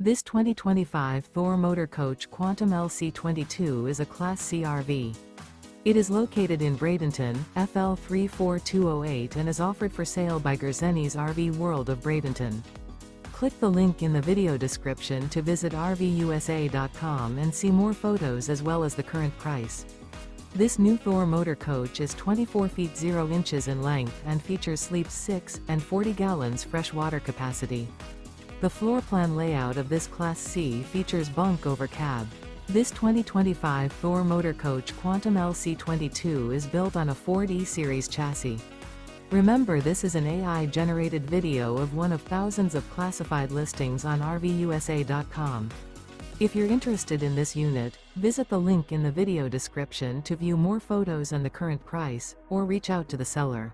This 2025 Thor Motor Coach Quantum LC22 is a Class C RV. It is located in Bradenton, FL 34208 and is offered for sale by Gerzeny's RV World of Bradenton. Click the link in the video description to visit RVUSA.com and see more photos as well as the current price. This new Thor Motor Coach is 24 feet 0 inches in length and features sleeps 6 and 40 gallons fresh water capacity. The floor plan layout of this Class C features Bunk Over Cab. This 2025 Thor Motor Coach Quantum LC22 is built on a Ford E-Series chassis. Remember, this is an AI-generated video of one of thousands of classified listings on RVUSA.com. If you're interested in this unit, visit the link in the video description to view more photos and the current price, or reach out to the seller.